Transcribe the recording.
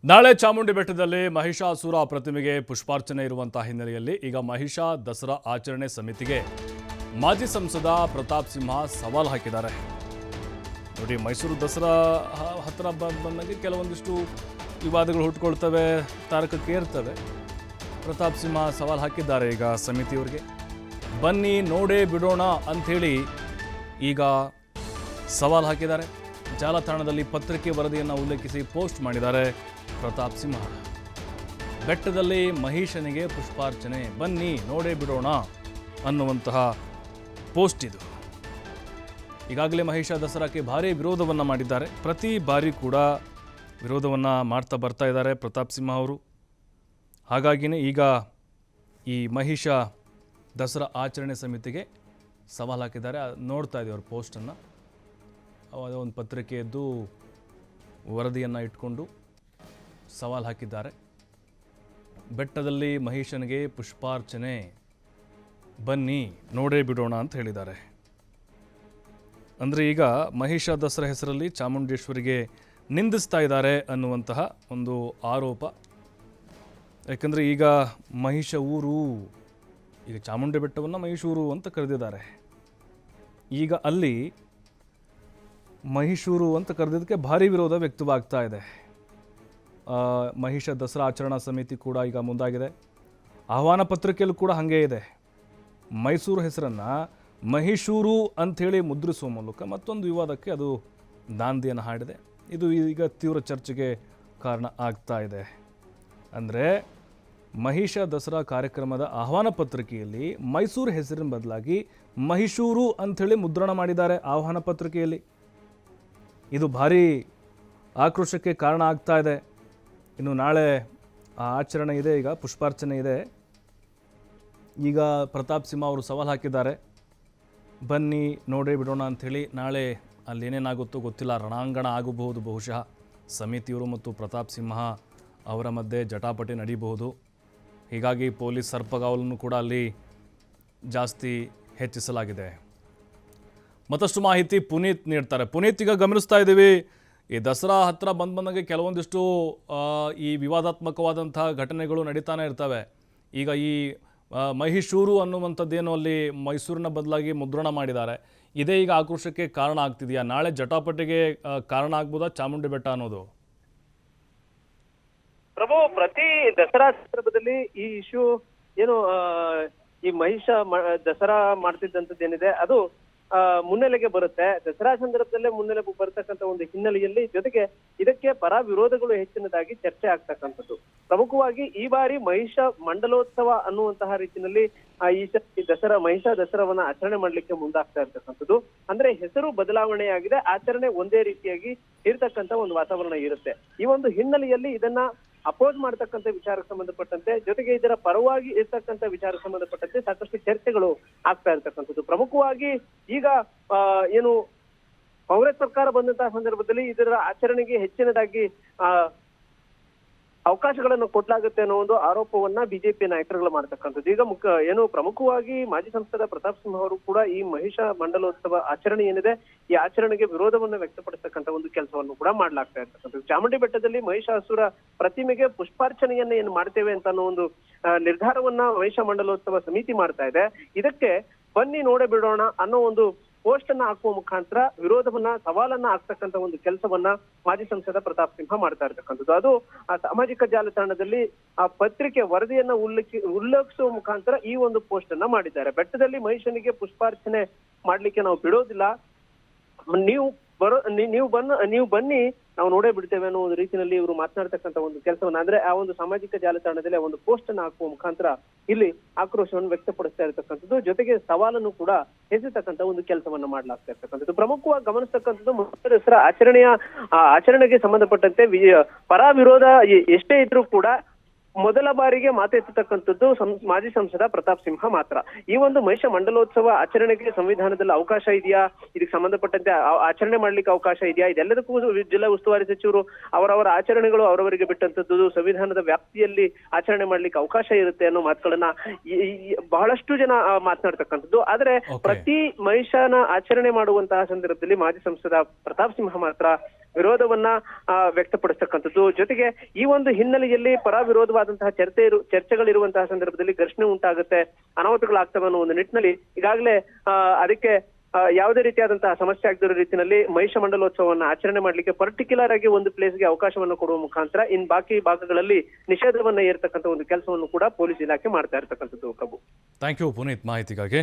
ನಾಳೆ ಚಾಮುಂಡಿ ಬೆಟ್ಟದಲ್ಲಿ ಮಹಿಷಾಸುರ ಪ್ರತಿಮೆಗೆ ಪುಷ್ಪಾರ್ಚನೆ ಇರುವಂತಹ ಹಿನ್ನೆಲೆಯಲ್ಲಿ ಈಗ ಮಹಿಷ ದಸರಾ ಆಚರಣೆ ಸಮಿತಿಗೆ ಮಾಜಿ ಸಂಸದ ಪ್ರತಾಪ್ ಸಿಂಹ ಸವಾಲು ಹಾಕಿದ್ದಾರೆ. ನೋಡಿ, ಮೈಸೂರು ದಸರಾ ಹತ್ತಿರ ಬಂದಾಗ ಕೆಲವೊಂದಿಷ್ಟು ವಿವಾದಗಳು ಹುಟ್ಟುಕೊಳ್ತವೆ, ತಾರಕಕ್ಕೇರ್ತವೆ. ಪ್ರತಾಪ್ ಸಿಂಹ ಸವಾಲು ಹಾಕಿದ್ದಾರೆ ಈಗ ಸಮಿತಿಯವರಿಗೆ. ಬನ್ನಿ ನೋಡೇ ಬಿಡೋಣ ಅಂಥೇಳಿ ಈಗ ಸವಾಲು ಹಾಕಿದ್ದಾರೆ. ಜಾಲತಾಣದಲ್ಲಿ ಪತ್ರಿಕೆ ವರದಿಯನ್ನು ಉಲ್ಲೇಖಿಸಿ ಪೋಸ್ಟ್ ಮಾಡಿದ್ದಾರೆ ಪ್ರತಾಪ್ ಸಿಂಹ. ಬೆಟ್ಟದಲ್ಲಿ ಮಹಿಷನಿಗೆ ಪುಷ್ಪಾರ್ಚನೆ, ಬನ್ನಿ ನೋಡೇ ಬಿಡೋಣ ಅನ್ನುವಂತಹ ಪೋಸ್ಟ್ ಇದು. ಈಗಾಗಲೇ ಮಹಿಷ ದಸರಾಕ್ಕೆ ಭಾರೀ ವಿರೋಧವನ್ನು ಮಾಡಿದ್ದಾರೆ. ಪ್ರತಿ ಬಾರಿ ಕೂಡ ವಿರೋಧವನ್ನು ಮಾಡ್ತಾ ಬರ್ತಾ ಇದ್ದಾರೆ ಪ್ರತಾಪ್ ಸಿಂಹ ಅವರು. ಹಾಗಾಗಿಯೇ ಈಗ ಈ ಮಹಿಷ ದಸರಾ ಆಚರಣೆ ಸಮಿತಿಗೆ ಸವಾಲು ಹಾಕಿದ್ದಾರೆ. ನೋಡ್ತಾ ಇದ್ದೀವಿ ಅವ್ರ ಪೋಸ್ಟನ್ನು. ಒಂದು ಪತ್ರಿಕೆಯದ್ದು ವರದಿಯನ್ನು ಇಟ್ಕೊಂಡು ಸವಾಲು ಹಾಕಿದ್ದಾರೆ. ಬೆಟ್ಟದಲ್ಲಿ ಮಹಿಷನಿಗೆ ಪುಷ್ಪಾರ್ಚನೆ, ಬನ್ನಿ ನೋಡೇ ಬಿಡೋಣ ಅಂತ ಹೇಳಿದ್ದಾರೆ. ಅಂದರೆ ಈಗ ಮಹಿಷ ದಸರಾ ಹೆಸರಲ್ಲಿ ಚಾಮುಂಡೇಶ್ವರಿಗೆ ನಿಂದಿಸ್ತಾ ಇದ್ದಾರೆ ಅನ್ನುವಂತಹ ಒಂದು ಆರೋಪ. ಯಾಕಂದರೆ ಈಗ ಮಹಿಷ ಊರು, ಈಗ ಚಾಮುಂಡಿ ಬೆಟ್ಟವನ್ನು ಮಹಿಷೂರು ಅಂತ ಕರೆದಿದ್ದಾರೆ. ಈಗ ಅಲ್ಲಿ ಮಹಿಷೂರು ಅಂತ ಕರೆದಿದ್ದಕ್ಕೆ ಭಾರಿ ವಿರೋಧ ವ್ಯಕ್ತವಾಗ್ತಾ ಇದೆ. ಮಹಿಷ ದಸರಾ ಆಚರಣಾ ಸಮಿತಿ ಕೂಡ ಈಗ ಮುಂದಾಗಿದೆ. ಆಹ್ವಾನ ಪತ್ರಿಕೆಯಲ್ಲೂ ಕೂಡ ಹಾಗೇ ಇದೆ. ಮೈಸೂರು ಹೆಸರನ್ನು ಮಹಿಷೂರು ಅಂಥೇಳಿ ಮುದ್ರಿಸುವ ಮೂಲಕ ಮತ್ತೊಂದು ವಿವಾದಕ್ಕೆ ಅದು ನಾಂದಿಯನ್ನು ಹಾಡಿದೆ. ಇದು ಈಗ ತೀವ್ರ ಚರ್ಚೆಗೆ ಕಾರಣ ಆಗ್ತಾ ಇದೆ. ಅಂದರೆ ಮಹಿಷ ದಸರಾ ಕಾರ್ಯಕ್ರಮದ ಆಹ್ವಾನ ಪತ್ರಿಕೆಯಲ್ಲಿ ಮೈಸೂರು ಹೆಸರಿನ ಬದಲಾಗಿ ಮಹಿಷೂರು ಅಂಥೇಳಿ ಮುದ್ರಣ ಮಾಡಿದ್ದಾರೆ ಆಹ್ವಾನ ಪತ್ರಿಕೆಯಲ್ಲಿ. ಇದು ಭಾರೀ ಆಕ್ರೋಶಕ್ಕೆ ಕಾರಣ ಆಗ್ತಾ ಇದೆ. ಇನ್ನು ನಾಳೆ ಆ ಆಚರಣೆ ಇದೆ, ಈಗ ಪುಷ್ಪಾರ್ಚನೆ ಇದೆ. ಈಗ ಪ್ರತಾಪ್ ಸಿಂಹ ಅವರು ಸವಾಲು ಹಾಕಿದ್ದಾರೆ, ಬನ್ನಿ ನೋಡೇ ಬಿಡೋಣ ಅಂಥೇಳಿ. ನಾಳೆ ಅಲ್ಲಿ ಏನೇನಾಗುತ್ತೋ ಗೊತ್ತಿಲ್ಲ, ರಣಾಂಗಣ ಆಗಬಹುದು. ಬಹುಶಃ ಸಮಿತಿಯವರು ಮತ್ತು ಪ್ರತಾಪ್ ಸಿಂಹ ಅವರ ಮಧ್ಯೆ ಜಟಾಪಟಿ ನಡೀಬಹುದು. ಹೀಗಾಗಿ ಪೊಲೀಸ್ ಸರ್ಪಗಾವಲನ್ನು ಕೂಡ ಅಲ್ಲಿ ಜಾಸ್ತಿ ಹೆಚ್ಚಿಸಲಾಗಿದೆ. ಮತ್ತಷ್ಟು ಮಾಹಿತಿ ಪುನೀತ್ ನೀಡ್ತಾರೆ. ಪುನೀತ್, ಈಗ ಗಮನಿಸ್ತಾ ಇದ್ದೀವಿ, ಈ ದಸರಾ ಹತ್ತಿರ ಬಂದಂಗೆ ಕೆಲವೊಂದಿಷ್ಟು ಈ ವಿವಾದಾತ್ಮಕವಾದಂಥ ಘಟನೆಗಳು ನಡೀತಾನೆ ಇರ್ತವೆ. ಈಗ ಈ ಮಹಿಷೂರು ಅನ್ನುವಂಥದ್ದೇನು ಅಲ್ಲಿ ಮೈಸೂರಿನ ಬದಲಾಗಿ ಮುದ್ರಣ ಮಾಡಿದ್ದಾರೆ, ಇದೇ ಈಗ ಆಕ್ರೋಶಕ್ಕೆ ಕಾರಣ ಆಗ್ತಿದೆಯಾ? ನಾಳೆ ಜಟಾಪಟಿಗೆ ಕಾರಣ ಆಗ್ಬೋದಾ ಚಾಮುಂಡಿ ಬೆಟ್ಟ ಅನ್ನೋದು? ಪ್ರಭು, ಪ್ರತಿ ದಸರಾ ಸಂದರ್ಭದಲ್ಲಿ ಈ ಇಶ್ಯೂ ಏನು ಈ ಮಹಿಷ ದಸರಾ ಮಾಡ್ತಿದ್ದಂಥದ್ದೇನಿದೆ ಅದು ಮುನ್ನೆಲೆಗೆ ಬರುತ್ತೆ. ದಸರಾ ಸಂದರ್ಭದಲ್ಲೇ ಮುನ್ನೆಲೆ ಬರ್ತಕ್ಕಂಥ ಒಂದು ಹಿನ್ನೆಲೆಯಲ್ಲಿ ಜೊತೆಗೆ ಇದಕ್ಕೆ ಪರ ವಿರೋಧಗಳು ಹೆಚ್ಚಿನದಾಗಿ ಚರ್ಚೆ ಆಗ್ತಕ್ಕಂಥದ್ದು. ಪ್ರಮುಖವಾಗಿ ಈ ಬಾರಿ ಮಹಿಷ ಮಂಡಲೋತ್ಸವ ಅನ್ನುವಂತಹ ರೀತಿಯಲ್ಲಿ ಈ ದಸರಾ ಮಹಿಷ ದಸರಾವನ್ನ ಆಚರಣೆ ಮಾಡ್ಲಿಕ್ಕೆ ಮುಂದಾಗ್ತಾ ಇರ್ತಕ್ಕಂಥದ್ದು. ಅಂದ್ರೆ ಹೆಸರು ಬದಲಾವಣೆಯಾಗಿದೆ, ಆಚರಣೆ ಒಂದೇ ರೀತಿಯಾಗಿ ಇರ್ತಕ್ಕಂಥ ಒಂದು ವಾತಾವರಣ ಇರುತ್ತೆ. ಈ ಒಂದು ಹಿನ್ನೆಲೆಯಲ್ಲಿ ಇದನ್ನ ಅಪೋಸ್ ಮಾಡ್ತಕ್ಕಂಥ ವಿಚಾರಕ್ಕೆ ಸಂಬಂಧಪಟ್ಟಂತೆ ಜೊತೆಗೆ ಇದರ ಪರವಾಗಿ ಇರ್ತಕ್ಕಂಥ ವಿಚಾರಕ್ಕೆ ಸಂಬಂಧಪಟ್ಟಂತೆ ಸಾಕಷ್ಟು ಚರ್ಚೆಗಳು ಆಗ್ತಾ ಇರ್ತಕ್ಕಂಥದ್ದು. ಪ್ರಮುಖವಾಗಿ ಈಗ ಏನು ಕಾಂಗ್ರೆಸ್ ಸರ್ಕಾರ ಬಂದಂತಹ ಸಂದರ್ಭದಲ್ಲಿ ಇದರ ಆಚರಣೆಗೆ ಹೆಚ್ಚಿನದಾಗಿ ಅವಕಾಶಗಳನ್ನು ಕೊಡ್ಲಾಗುತ್ತೆ ಅನ್ನೋ ಒಂದು ಆರೋಪವನ್ನ ಬಿಜೆಪಿ ನಾಯಕರುಗಳು ಮಾಡ್ತಕ್ಕಂಥದ್ದು. ಈಗ ಏನು ಪ್ರಮುಖವಾಗಿ ಮಾಜಿ ಸಂಸದ ಪ್ರತಾಪ್ ಸಿಂಹ ಅವರು ಕೂಡ ಈ ಮಹಿಷ ಮಂಡಲೋತ್ಸವ ಆಚರಣೆ ಏನಿದೆ ಈ ಆಚರಣೆಗೆ ವಿರೋಧವನ್ನು ವ್ಯಕ್ತಪಡಿಸ್ತಕ್ಕಂಥ ಒಂದು ಕೆಲಸವನ್ನು ಕೂಡ ಮಾಡ್ಲಾಗ್ತಾ ಇರ್ತಕ್ಕಂಥದ್ದು. ಚಾಮುಂಡಿ ಬೆಟ್ಟದಲ್ಲಿ ಮಹಿಷಾಸುರ ಪ್ರತಿಮೆಗೆ ಪುಷ್ಪಾರ್ಚನೆಯನ್ನ ಏನು ಮಾಡ್ತೇವೆ ಅಂತ ಅನ್ನೋ ಒಂದು ನಿರ್ಧಾರವನ್ನ ಮಹಿಷ ಮಂಡಲೋತ್ಸವ ಸಮಿತಿ ಮಾಡ್ತಾ ಇದೆ. ಇದಕ್ಕೆ ಬನ್ನಿ ನೋಡೇ ಬಿಡೋಣ ಅನ್ನೋ ಒಂದು ಪೋಸ್ಟ್ ಅನ್ನ ಹಾಕುವ ಮುಖಾಂತರ ವಿರೋಧವನ್ನ ಸವಾಲನ್ನ ಆಗ್ತಕ್ಕಂಥ ಒಂದು ಕೆಲಸವನ್ನ ಮಾಜಿ ಸಂಸದ ಪ್ರತಾಪ್ ಸಿಂಹ ಮಾಡ್ತಾ ಇರ್ತಕ್ಕಂಥದ್ದು. ಅದು ಆ ಸಾಮಾಜಿಕ ಜಾಲತಾಣದಲ್ಲಿ ಆ ಪತ್ರಿಕೆ ವರದಿಯನ್ನ ಉಲ್ಲೇಖಿಸುವ ಮುಖಾಂತರ ಈ ಒಂದು ಪೋಸ್ಟ್ ಅನ್ನ ಮಾಡಿದ್ದಾರೆ. ಬೆಟ್ಟದಲ್ಲಿ ಮಹಿಷನಿಗೆ ಪುಷ್ಪಾರ್ಚನೆ ಮಾಡ್ಲಿಕ್ಕೆ ನಾವು ಬಿಡೋದಿಲ್ಲ, ನೀವು ಬನ್ನಿ ನಾವು ನೋಡೇ ಬಿಡ್ತೇವೆ ಅನ್ನೋ ಒಂದು ರೀತಿಯಲ್ಲಿ ಇವರು ಮಾತನಾಡ್ತಕ್ಕಂಥ ಒಂದು ಕೆಲಸವನ್ನ, ಅಂದ್ರೆ ಆ ಒಂದು ಸಾಮಾಜಿಕ ಜಾಲತಾಣದಲ್ಲಿ ಒಂದು ಪೋಸ್ಟ್ ಅನ್ನ ಹಾಕುವ ಮುಖಾಂತರ ಇಲ್ಲಿ ಆಕ್ರೋಶವನ್ನು ವ್ಯಕ್ತಪಡಿಸ್ತಾ ಇರತಕ್ಕಂಥದ್ದು, ಜೊತೆಗೆ ಸವಾಲನ್ನು ಕೂಡ ಎಸೆತಕ್ಕಂಥ ಒಂದು ಕೆಲಸವನ್ನ ಮಾಡ್ಲಾಗ್ತಾ ಇರ್ತಕ್ಕಂಥದ್ದು. ಪ್ರಮುಖವಾಗಿ ಗಮನಿಸ್ತಕ್ಕಂಥದ್ದು ಮಹಿಷ ದಸರಾ ಆಚರಣೆಗೆ ಸಂಬಂಧಪಟ್ಟಂತೆ ಪರ ವಿರೋಧ ಎಷ್ಟೇ ಇದ್ರೂ ಕೂಡ ಮೊದಲ ಬಾರಿಗೆ ಮಾತೆತ್ತತಕ್ಕಂಥದ್ದು ಮಾಜಿ ಸಂಸದ ಪ್ರತಾಪ್ ಸಿಂಹ ಮಾತ್ರ. ಈ ಒಂದು ಮಹಿಷ ಮಂಡಲೋತ್ಸವ ಆಚರಣೆಗೆ ಸಂವಿಧಾನದಲ್ಲಿ ಅವಕಾಶ ಇದೆಯಾ, ಇದಕ್ಕೆ ಸಂಬಂಧಪಟ್ಟಂತೆ ಆಚರಣೆ ಮಾಡ್ಲಿಕ್ಕೆ ಅವಕಾಶ ಇದೆಯಾ, ಇದೆಲ್ಲದಕ್ಕೂ ಜಿಲ್ಲಾ ಉಸ್ತುವಾರಿ ಸಚಿವರು ಅವರವರ ಆಚರಣೆಗಳು ಅವರವರಿಗೆ ಬಿಟ್ಟಂತದ್ದು, ಸಂವಿಧಾನದ ವ್ಯಾಪ್ತಿಯಲ್ಲಿ ಆಚರಣೆ ಮಾಡ್ಲಿಕ್ಕೆ ಅವಕಾಶ ಇರುತ್ತೆ ಅನ್ನೋ ಮಾತುಗಳನ್ನ ಬಹಳಷ್ಟು ಜನ ಮಾತನಾಡ್ತಕ್ಕಂಥದ್ದು. ಆದ್ರೆ ಪ್ರತಿ ಮಹಿಷನ ಆಚರಣೆ ಮಾಡುವಂತಹ ಸಂದರ್ಭದಲ್ಲಿ ಮಾಜಿ ಸಂಸದ ಪ್ರತಾಪ್ ಸಿಂಹ ಮಾತ್ರ ವಿರೋಧವನ್ನ ವ್ಯಕ್ತಪಡಿಸ್ತಕ್ಕಂಥದ್ದು. ಜೊತೆಗೆ ಈ ಒಂದು ಹಿನ್ನೆಲೆಯಲ್ಲಿ ಪರ ವಿರೋಧವಾದಂತಹ ಚರ್ಚೆಗಳಿರುವಂತಹ ಸಂದರ್ಭದಲ್ಲಿ ಘರ್ಷಣೆ ಉಂಟಾಗುತ್ತೆ, ಅನಾಹುತಗಳಾಗ್ತವೆ ಅನ್ನೋ ಒಂದು ನಿಟ್ಟಿನಲ್ಲಿ ಈಗಾಗಲೇ ಅದಕ್ಕೆ ಯಾವುದೇ ರೀತಿಯಾದಂತಹ ಸಮಸ್ಯೆ ಆಗದಿರೋ ರೀತಿಯಲ್ಲಿ ಮಹಿಷ ಮಂಡಲೋತ್ಸವವನ್ನು ಆಚರಣೆ ಮಾಡ್ಲಿಕ್ಕೆ ಪರ್ಟಿಕ್ಯುಲರ್ ಆಗಿ ಒಂದು ಪ್ಲೇಸ್ಗೆ ಅವಕಾಶವನ್ನು ಕೊಡುವ ಮುಖಾಂತರ ಇನ್ ಬಾಕಿ ಭಾಗಗಳಲ್ಲಿ ನಿಷೇಧವನ್ನ ಏರ್ತಕ್ಕಂಥ ಒಂದು ಕೆಲಸವನ್ನು ಕೂಡ ಪೊಲೀಸ್ ಇಲಾಖೆ ಮಾಡ್ತಾ ಇರ್ತಕ್ಕಂಥದ್ದು. ಪ್ರಭು, ಥ್ಯಾಂಕ್ ಯು ಪುನೀತ್ ಮಾಹಿತಿಗಾಗಿ.